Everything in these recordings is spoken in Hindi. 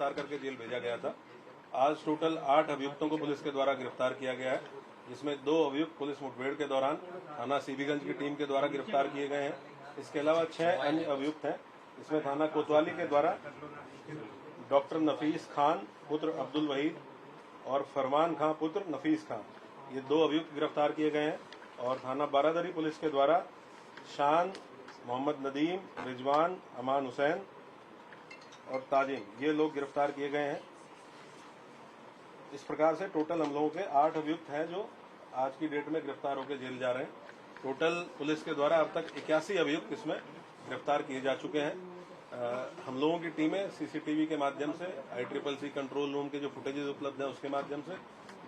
गिरफ्तार करके जेल भेजा गया था। आज टोटल 8 अभियुक्तों को पुलिस के द्वारा गिरफ्तार किया गया है, जिसमें 2 अभियुक्त पुलिस मुठभेड़ के दौरान थाना सीबीगंज की टीम के द्वारा गिरफ्तार किए गए हैं। इसके अलावा 6 अन्य अभियुक्त हैं। इसमें थाना कोतवाली के द्वारा डॉक्टर नफीस खान पुत्र अब्दुल वहीद और फरमान खां पुत्र नफीस खान, ये 2 अभियुक्त गिरफ्तार किए गए हैं। और थाना बारादरी पुलिस के द्वारा शान, मोहम्मद नदीम, रिजवान, अमान हुसैन और ताजिम, ये लोग गिरफ्तार किए गए हैं। इस प्रकार से टोटल हम लोगों के 8 अभियुक्त हैं जो आज की डेट में गिरफ्तार होकर जेल जा रहे हैं। टोटल पुलिस के द्वारा अब तक 81 अभियुक्त इसमें गिरफ्तार किए जा चुके हैं। हम लोगों की टीमें सीसीटीवी के माध्यम से, ICCC कंट्रोल रूम के जो फुटेजेस उपलब्ध हैं उसके माध्यम से,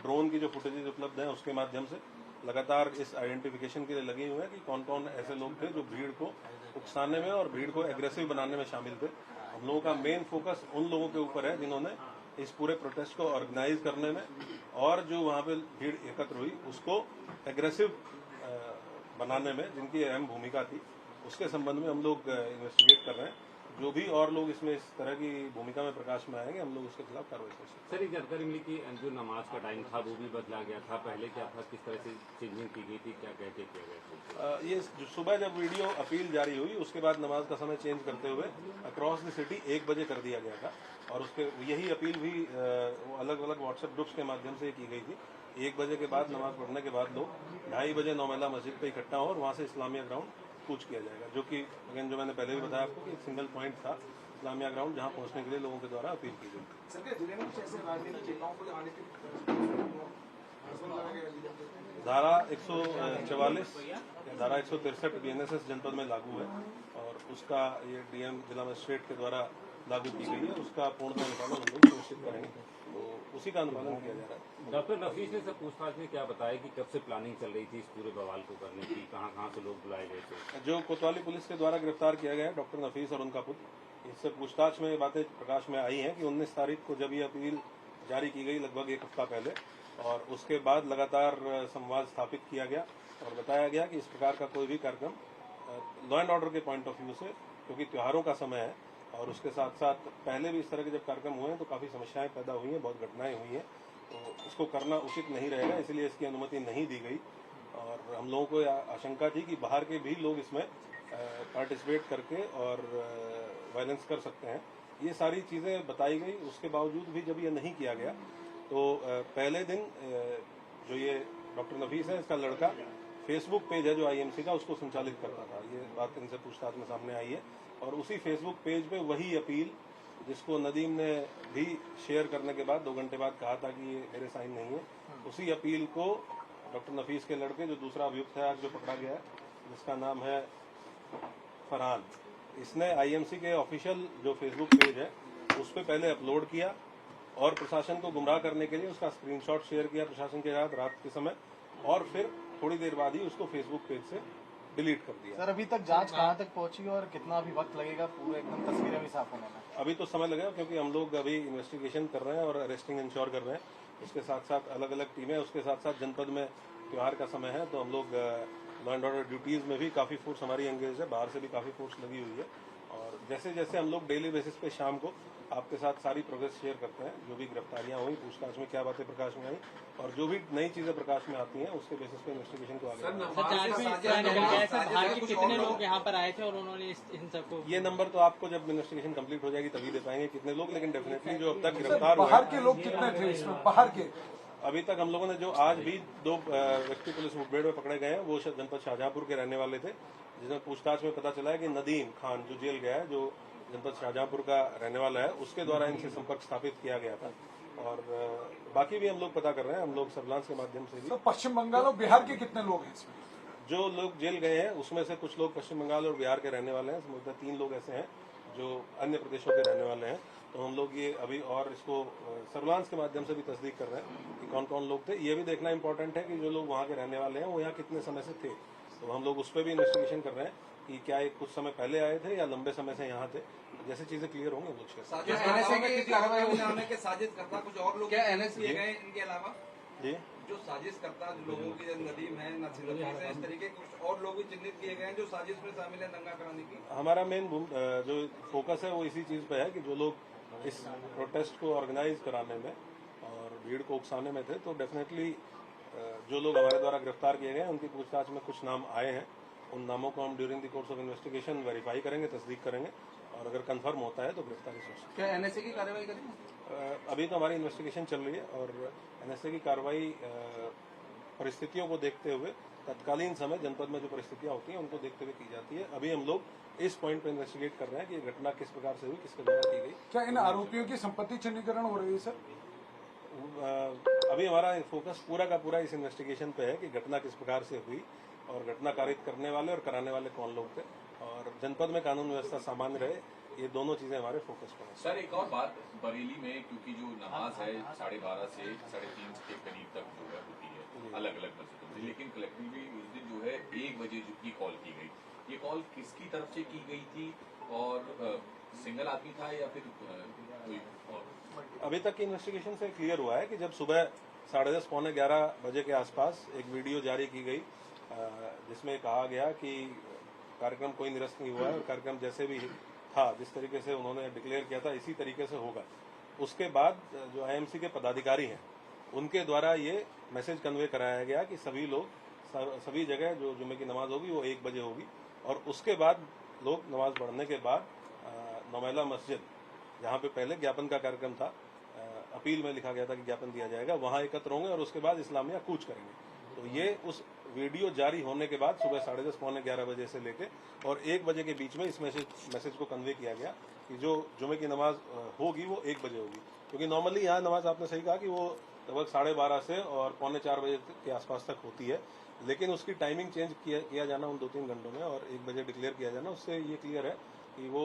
ड्रोन की जो फुटेजेस उपलब्ध हैं उसके माध्यम से लगातार इस आइडेंटिफिकेशन के लिए लगे हुए हैं कि कौन कौन ऐसे लोग थे जो भीड़ को उकसाने में और भीड़ को एग्रेसिव बनाने में शामिल थे। हम लोगों का मेन फोकस उन लोगों के ऊपर है जिन्होंने इस पूरे प्रोटेस्ट को ऑर्गेनाइज करने में और जो वहां पे भीड़ एकत्र हुई उसको एग्रेसिव बनाने में जिनकी अहम भूमिका थी, उसके संबंध में हम लोग इन्वेस्टिगेट कर रहे हैं। जो भी और लोग इसमें इस तरह की भूमिका में प्रकाश में आएंगे हम लोग उसके खिलाफ कार्रवाई करेंगे। सर, एक जानकारी मिली कि जो नमाज का टाइम था वो भी बदला गया था, पहले क्या था, किस तरह से चेंजिंग की गई थी, क्या कह के किया गया था? ये सुबह जब वीडियो अपील जारी हुई उसके बाद नमाज का समय चेंज करते हुए अक्रॉस द सिटी 1 बजे कर दिया गया था और उसके यही अपील भी अलग अलग व्हाट्सएप ग्रुप्स के माध्यम से की गई थी। 1 बजे के बाद नमाज पढ़ने के बाद लोग 2:30 बजे नौमेला मस्जिद पे इकट्ठा हो और वहां से इस्लामिया ग्राउंड कूच किया जाएगा, जो कि अगेन जो मैंने पहले भी बताया आपको कि एक सिंगल पॉइंट था इस्लामिया ग्राउंड जहां पहुंचने के लिए लोगों के द्वारा अपील की गई। धारा 144 धारा 163 BNSS जनपद में लागू है और उसका ये DM जिला मजिस्ट्रेट के द्वारा लागू की गई है, उसका पूर्णतः अनुपालन हम लोग सुनिश्चित करेंगे, तो उसी का अनुपालन किया जा रहा है। डॉक्टर नफीस ने सब पूछताछ में क्या बताया कि कब से प्लानिंग चल रही थी इस पूरे बवाल को करने की, कहाँ से लोग बुलाए गए थे? जो कोतवाली पुलिस के द्वारा गिरफ्तार किया गया है डॉक्टर नफीस और उनका पुत्र, इससे पूछताछ में ये बातें प्रकाश में आई हैं कि 19 तारीख को जब ये अपील जारी की गई लगभग 1 हफ्ता पहले, और उसके बाद लगातार संवाद स्थापित किया गया और बताया गया कि इस प्रकार का कोई भी कार्यक्रम लॉ एंड ऑर्डर के पॉइंट ऑफ व्यू से, क्योंकि त्योहारों का समय है और उसके साथ साथ पहले भी इस तरह के जब कार्यक्रम हुए हैं तो काफी समस्याएं पैदा हुई हैं, बहुत घटनाएं हुई हैं, तो इसको करना उचित नहीं रहेगा, इसलिए इसकी अनुमति नहीं दी गई। और हम लोगों को आशंका थी कि बाहर के भी लोग इसमें पार्टिसिपेट करके और वायलेंस कर सकते हैं, ये सारी चीजें बताई गई। उसके बावजूद भी जब ये नहीं किया गया तो पहले दिन जो ये डॉक्टर नफीस है, इसका लड़का फेसबुक पेज है जो IMC का, उसको संचालित करता था, ये बात इनसे पूछताछ में सामने आई है। और उसी फेसबुक पेज पे वही अपील जिसको नदीम ने भी शेयर करने के बाद 2 घंटे बाद कहा था कि ये मेरे साइन नहीं है, उसी अपील को डॉक्टर नफीस के लड़के जो दूसरा अभियुक्त है आज जो पकड़ा गया है, जिसका नाम है फरहान, इसने IMC के ऑफिशियल जो फेसबुक पेज है उस पर पहले अपलोड किया और प्रशासन को गुमराह करने के लिए उसका स्क्रीनशॉट शेयर किया प्रशासन के साथ रात के समय, और फिर थोड़ी देर बाद ही उसको फेसबुक पेज से डिलीट कर दिया। सर, अभी तक जांच कहां तक पहुंची और कितना अभी वक्त लगेगा पूरे एकदम तस्वीरें भी साफ होने में? अभी तो समय लगेगा क्योंकि हम लोग अभी इन्वेस्टिगेशन कर रहे हैं और अरेस्टिंग इंश्योर कर रहे हैं, उसके साथ साथ अलग अलग टीमें, उसके साथ साथ जनपद में त्योहार का समय है तो हम लोग लॉ एंड ऑर्डर ड्यूटीज में भी काफी फोर्स हमारी एंगेज है, बाहर से भी काफी फोर्स लगी हुई है। और जैसे जैसे हम लोग डेली बेसिस पे शाम को आपके साथ सारी प्रोग्रेस शेयर करते हैं, जो भी गिरफ्तारियां हुई, पूछताछ में क्या बातें प्रकाश में आई और जो भी नई चीजें प्रकाश में आती हैं उसके बेसिस पे इन्वेस्टिगेशन को आगे कितने लोग यहाँ पर आए थे और उन्होंने इन सबको, ये नंबर तो आपको जब इन्वेस्टिगेशन कंप्लीट हो जाएगी तभी दे पाएंगे कितने लोग, लेकिन डेफिनेटली जो अब तक गिरफ्तार हुए बाहर के लोग कितने थे इसमें? बाहर के अभी तक हम लोगों ने जो आज भी 2 व्यक्ति पुलिस मुठभेड़ में पकड़े गए हैं वो जनपद शाहजहांपुर के रहने वाले थे, जिसमें पूछताछ में पता चला है कि नदीम खान जो जेल गया है, जो जनपद शाहजहांपुर का रहने वाला है, उसके द्वारा इनसे संपर्क स्थापित किया गया था। और बाकी भी हम लोग पता कर रहे हैं, हम लोग सर्विलांस के माध्यम से भी। तो पश्चिम बंगाल और बिहार के कितने लोग हैं इसमें? जो लोग जेल गए हैं उसमें से कुछ लोग पश्चिम बंगाल और बिहार के रहने वाले हैं, समझता 3 लोग ऐसे हैं जो अन्य प्रदेशों के रहने वाले हैं। तो हम लोग ये अभी और इसको सर्विलांस के माध्यम से भी तस्दीक कर रहे हैं कि कौन कौन लोग थे। ये भी देखना इंपॉर्टेंट है कि जो लोग वहाँ के रहने वाले हैं वो यहाँ कितने समय से थे, तो हम लोग उस पर भी इन्वेस्टिगेशन कर रहे हैं कि क्या ये कुछ समय पहले आए थे या लंबे समय से यहाँ थे। जैसे चीजें क्लियर होंगी कुछ साजिश करता कुछ और लोग क्या NSA किए गए इनके अलावा जी, जो साजिश करता जो लोगों की नदीम है, नसीम है, इस तरीके कुछ और लोग भी चिन्हित किए गए हैं जो साजिश में शामिल है दंगा कराने की। हमारा मेन जो फोकस है वो इसी चीज पे है कि जो लोग इस प्रोटेस्ट को ऑर्गेनाइज कराने में और भीड़ को उकसाने में थे, तो डेफिनेटली जो लोग हमारे द्वारा गिरफ्तार किए गए हैं उनकी पूछताछ में कुछ नाम आए हैं। उन नामों को हम during the course of investigation verify करेंगे, तस्दीक करेंगे और अगर कंफर्म होता है तो गिरफ्तारी हो सकती है। क्या एनएसए की कार्रवाई करेंगे? अभी तो हमारी इन्वेस्टिगेशन चल रही है और एनएसए की कार्रवाई परिस्थितियों को देखते हुए तत्कालीन समय जनपद में जो परिस्थितियां होती हैं उनको देखते हुए की जाती है। अभी हम लोग इस पॉइंट पर इन्वेस्टिगेट कर रहे हैं कि ये घटना किस प्रकार से हुई, किसके द्वारा की गई। क्या इन आरोपियों की संपत्ति चिन्हीकरण हो रही है सर? अभी हमारा फोकस पूरा का पूरा इस इन्वेस्टिगेशन पे है कि घटना किस प्रकार से हुई और घटना कारित करने वाले और कराने वाले कौन लोग थे और जनपद में कानून व्यवस्था सामान्य रहे, ये दोनों चीजें हमारे फोकस पर हैं। सर एक और बात, बरेली में क्योंकि जो नमाज है 12:30 से 3:30 के करीब तक जो है होती है अलग अलग मस्जिदों में, लेकिन कलेक्टिवली उस दिन जो है 1 बजे की कॉल की गई। ये कॉल किसकी तरफ से की गई थी और सिंगल आदमी था या फिर कोई और? अभी तक की इन्वेस्टिगेशन से क्लियर हुआ है कि जब सुबह 10:30 पौने 11 बजे के आसपास एक वीडियो जारी की गई जिसमें कहा गया कि कार्यक्रम कोई निरस्त नहीं हुआ है और कार्यक्रम जैसे भी था, जिस तरीके से उन्होंने डिक्लेयर किया था इसी तरीके से होगा। उसके बाद जो आईएमसी के पदाधिकारी हैं उनके द्वारा ये मैसेज कन्वे कराया गया कि सभी लोग सभी जगह जो जुम्मे की नमाज होगी वो 1 बजे होगी और उसके बाद लोग नमाज पढ़ने के बाद नौमेला मस्जिद जहाँ पे पहले ज्ञापन का कार्यक्रम था, अपील में लिखा गया था कि ज्ञापन दिया जाएगा, वहां एकत्र होंगे और उसके बाद इस्लामिया कूच करेंगे। तो ये उस वीडियो जारी होने के बाद सुबह 10:30 पौने 11 बजे से लेके और 1 बजे के बीच में इस मैसेज को कन्वे किया गया कि जो जुमे की नमाज होगी वो 1 बजे होगी, क्योंकि नॉर्मली यहाँ नमाज आपने सही कहा कि वो लगभग 12:30 से और पौने 4 बजे के आसपास तक होती है, लेकिन उसकी टाइमिंग चेंज किया जाना उन 2-3 घंटों में और 1 बजे डिक्लेयर किया जाना, उससे ये क्लियर है कि वो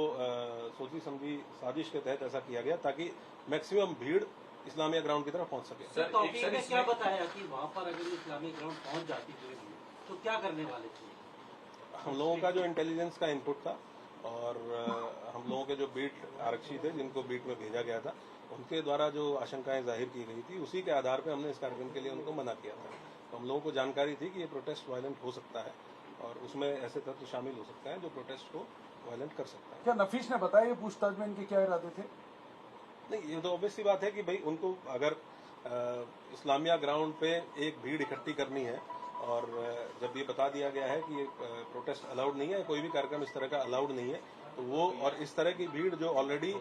सोची समझी साजिश के तहत ऐसा किया गया ताकि मैक्सिमम भीड़ इस्लामिया ग्राउंड की तरफ पहुंच सके। सर तो अभी ने क्या बताया कि वहाँ पर अगर इस्लामिक ग्राउंड पहुंच जाती पूरी भीड़ तो क्या करने वाले थे? हम लोगों का जो इंटेलिजेंस का इनपुट था और हम लोगों के जो बीट आरक्षी थे जिनको बीट में भेजा गया था उनके द्वारा जो आशंकाएं जाहिर की गई थी उसी के आधार पर हमने इस कार्यक्रम के लिए उनको मना किया था। तो हम लोगों को जानकारी थी कि ये प्रोटेस्ट वायलेंट हो सकता है और उसमें ऐसे तत्व शामिल हो सकते हैं जो प्रोटेस्ट को वायलेंट कर सकता है। क्या नफीस ने बताया ये पूछताछ में इनके क्या इरादे थे? नहीं, ये तो ऑब्वियस सी बात है कि भाई उनको अगर इस्लामिया ग्राउंड पे एक भीड़ इकट्ठी करनी है और जब ये बता दिया गया है कि ये प्रोटेस्ट अलाउड नहीं है, कोई भी कार्यक्रम इस तरह का अलाउड नहीं है, तो वो और इस तरह की भीड़ जो ऑलरेडी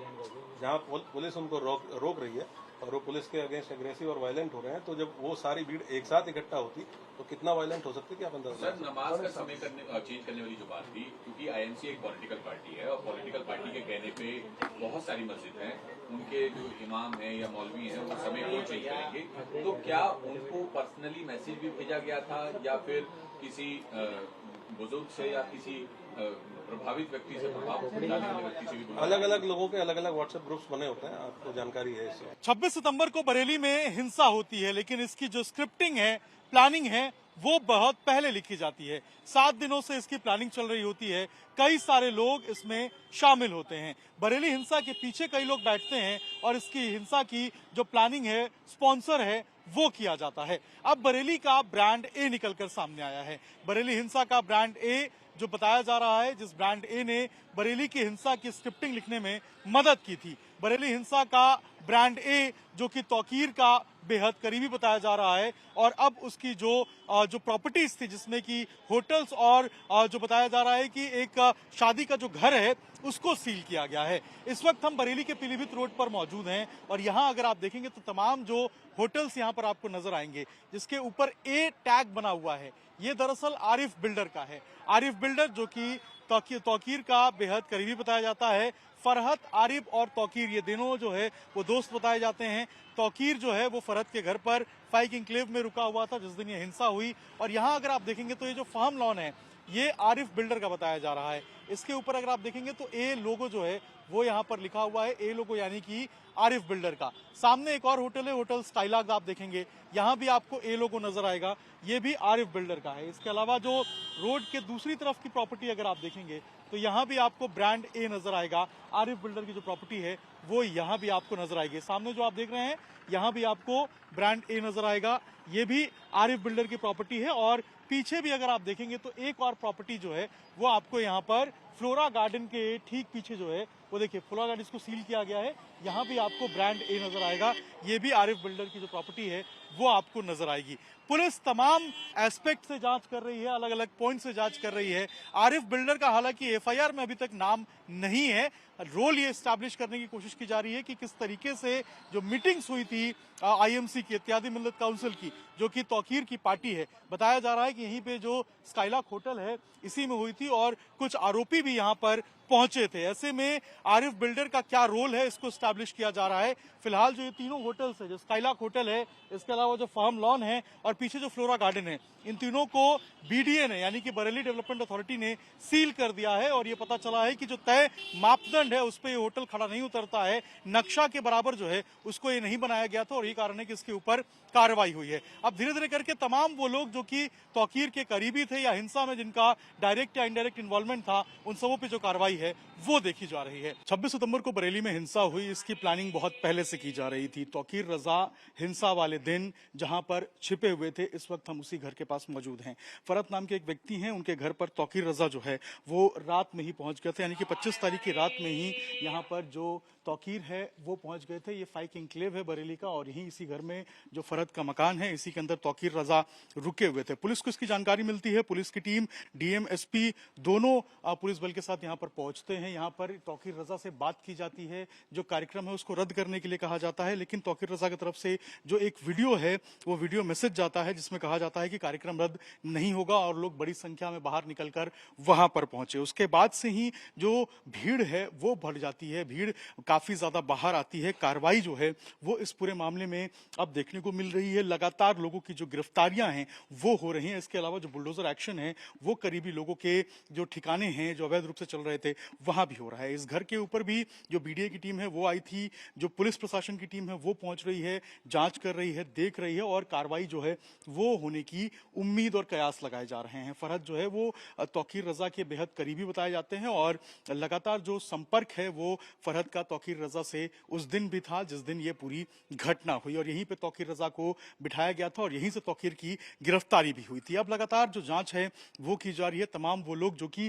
जहां पुलिस उनको रोक रही है और वो पुलिस के अगेंस्ट एग्रेसिव और वायलेंट हो रहे हैं, तो जब वो सारी भीड़ एक साथ इकट्ठा होती तो कितना वायलेंट हो सकती है, क्या अंदाजा? सर नमाज का समय चेंज करने वाली जो बात थी, क्योंकि आईएमसी एक पॉलिटिकल पार्टी है और पॉलिटिकल पार्टी के कहने पे बहुत सारी मस्जिद हैं, उनके जो इमाम हैं या मौलवी हैं वो समय को चेंज करेंगे, तो क्या उनको पर्सनली मैसेज भी भेजा गया था या फिर किसी बुजुर्ग से या किसी प्रभावित व्यक्ति से, प्रभावित व्यक्ति से भी? अलग अलग लोगों के अलग अलग व्हाट्सएप ग्रुप्स बने होते हैं, आपको जानकारी है इससे। 26 सितंबर को बरेली में हिंसा होती है, लेकिन इसकी जो स्क्रिप्टिंग है, प्लानिंग है, वो बहुत पहले लिखी जाती है। 7 दिनों से इसकी प्लानिंग चल रही होती है, कई सारे लोग इसमें शामिल होते हैं। बरेली हिंसा के पीछे कई लोग बैठते हैं और इसकी हिंसा की जो प्लानिंग है, स्पॉन्सर है, वो किया जाता है। अब बरेली का ब्रांड ए निकलकर सामने आया है। बरेली हिंसा का ब्रांड ए जो बताया जा रहा है, जिस ब्रांड ए ने बरेली की हिंसा की स्क्रिप्टिंग लिखने में मदद की थी। बरेली हिंसा का ब्रांड ए जो कि तौकीर का बेहद करीबी बताया जा रहा है और अब उसकी जो प्रॉपर्टीज थी जिसमें कि होटल्स और जो बताया जा रहा है कि एक शादी का जो घर है उसको सील किया गया है। इस वक्त हम बरेली के पीलीभीत रोड पर मौजूद हैं और यहाँ अगर आप देखेंगे तो तमाम जो होटल्स यहाँ पर आपको नजर आएंगे जिसके ऊपर ए टैग बना हुआ है, ये दरअसल आरिफ बिल्डर का है। आरिफ बिल्डर जो कि तौकीर का बेहद करीबी बताया जाता है। फरहत, आरिफ और तौकीर ये दोनों जो है वो दोस्त बताए जाते हैं। तौकीर जो है वो फरहत के घर पर फाइक इंक्लेव में रुका हुआ था जिस दिन ये हिंसा हुई और यहाँ अगर आप देखेंगे तो ये जो फार्म लॉन है ये आरिफ बिल्डर का बताया जा रहा है। इसके ऊपर अगर आप देखेंगे तो ए लोगो जो है वो यहाँ पर लिखा हुआ है, ए लोगो यानी कि आरिफ बिल्डर का। सामने एक और होटल है, होटल स्काईलार्क, आप देखेंगे यहाँ भी आपको ए लोगो नजर आएगा, ये भी आरिफ बिल्डर का है। इसके अलावा जो रोड के दूसरी तरफ की प्रॉपर्टी अगर आप देखेंगे तो यहाँ भी आपको ब्रांड ए नजर आएगा। आरिफ बिल्डर की जो प्रॉपर्टी है वो यहाँ भी आपको नजर आएगी। सामने जो आप देख रहे हैं यहाँ भी आपको ब्रांड ए नजर आएगा, ये भी आरिफ बिल्डर की प्रॉपर्टी है और पीछे भी अगर आप देखेंगे तो एक और प्रॉपर्टी जो है वो आपको यहाँ पर फ्लोरा गार्डन के ठीक पीछे जो है वो देखिए फ्लोरा गार्डन इसको सील किया गया है। यहाँ भी आपको ब्रांड ए नजर आएगा। ये भी आरिफ बिल्डर की जो प्रॉपर्टी है वो आपको नजर आएगी। पुलिस तमाम एस्पेक्ट से जांच कर रही है, अलग अलग पॉइंट से जांच कर रही है। आरिफ बिल्डर का हालांकि एफआईआर में अभी तक नाम नहीं है। रोल ये एस्टैब्लिश करने की कोशिश की जा रही है कि किस तरीके से जो मीटिंग्स हुई थी आईएमसी की, इत्यादि मिल्लत काउंसिल की, जो कि तौकीर की पार्टी है। बताया जा रहा है कि यहीं पे जो स्काईलार्क होटल है इसी में हुई थी और कुछ आरोपी भी यहाँ पर पहुंचे थे। ऐसे में आरिफ बिल्डर का क्या रोल है इसको स्टैब्लिश किया जा रहा है। फिलहाल जो ये तीनों होटल्स है, जो स्काईलार्क होटल है, इसके अलावा जो फार्म लॉन है और पीछे जो फ्लोरा गार्डन है, इन तीनों को बीडीए ने यानी कि बरेली डेवलपमेंट अथॉरिटी ने सील कर दिया है। और ये पता चला है कि जो तय मापदंड है उस पर ये होटल खड़ा नहीं उतरता है, नक्शा के बराबर जो है उसको ये नहीं बनाया गया था और यही कारण है कि इसके ऊपर कार्रवाई हुई है। अब धीरे धीरे करके तमाम वो लोग जो कि तौकीर के करीबी थे या हिंसा में जिनका डायरेक्ट या इनडायरेक्ट इन्वॉल्वमेंट था, उन सबों पे जो कार्रवाई है वो देखी जा रही है। 26 सितंबर को बरेली में हिंसा हुई, इसकी प्लानिंग बहुत पहले से की जा रही थी। तौकीर रजा हिंसा वाले दिन जहां पर छिपे हुए थे, इस वक्त हम उसी घर के पास मौजूद हैं। फरत नाम के एक व्यक्ति हैं, उनके घर पर तौकीर रजा जो है वो रात में ही पहुंच गए थे, यानी कि 25 तारीख की रात में ही यहाँ पर जो तौकीर है वो पहुंच गए थे। ये फाइक इंक्लेव है बरेली का और यहीं इसी घर में जो फरत का मकान है इसी के अंदर तौकीर रजा रुके हुए थे। पुलिस को इसकी जानकारी मिलती है। पुलिस की टीम, डीएम, एसपी दोनों पुलिस बल के साथ यहाँ पर पहुंचते हैं। यहाँ पर तौकीर रजा से बात की जाती है, जो कार्यक्रम है उसको रद्द करने के लिए कहा जाता है, लेकिन तौकीर रजा की तरफ से जो एक वीडियो है वो वीडियो मैसेज जाता है जिसमें कहा जाता है कि कार्यक्रम रद्द नहीं होगा और लोग बड़ी संख्या में बाहर निकलकर वहां पर पहुंचे। उसके बाद से ही जो भीड़ है वो बढ़ जाती है, भीड़ काफी ज्यादा बाहर आती है। कार्रवाई जो है वो इस पूरे मामले में अब देखने को मिल रही है। लगातार लोगों की जो गिरफ्तारियां हैं वो हो रही हैं। इसके अलावा जो बुलडोजर एक्शन है वो करीबी लोगों के जो ठिकाने हैं जो अवैध रूप से चल रहे थे वहां भी हो रहा है। इस घर के ऊपर भी जो बीडीए की टीम है वो आई थी, जो पुलिस प्रशासन की टीम है वो पहुंच रही है, जांच कर रही है, देख रही है और कार्रवाई जो है वो होने की उम्मीद और कयास लगाए जा रहे हैं। फरहत जो है वो तौकीर रजा के बेहद करीबी बताए जाते हैं और लगातार जो संपर्क है वो फरहत का तौकीर रजा से उस दिन भी था जिस दिन ये पूरी घटना हुई और यहीं पे तौकीर रजा को बिठाया गया था और यहीं से तौकीर की गिरफ्तारी भी हुई थी। अब लगातार जो जांच है वो की जा रही है। तमाम वो लोग जो कि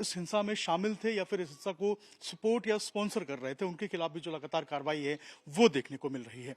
इस हिंसा में शामिल थे या फिर इस हिंसा को सपोर्ट या स्पॉन्सर कर रहे थे, उनके खिलाफ भी जो लगातार कार्रवाई है वो देखने को मिल रही है।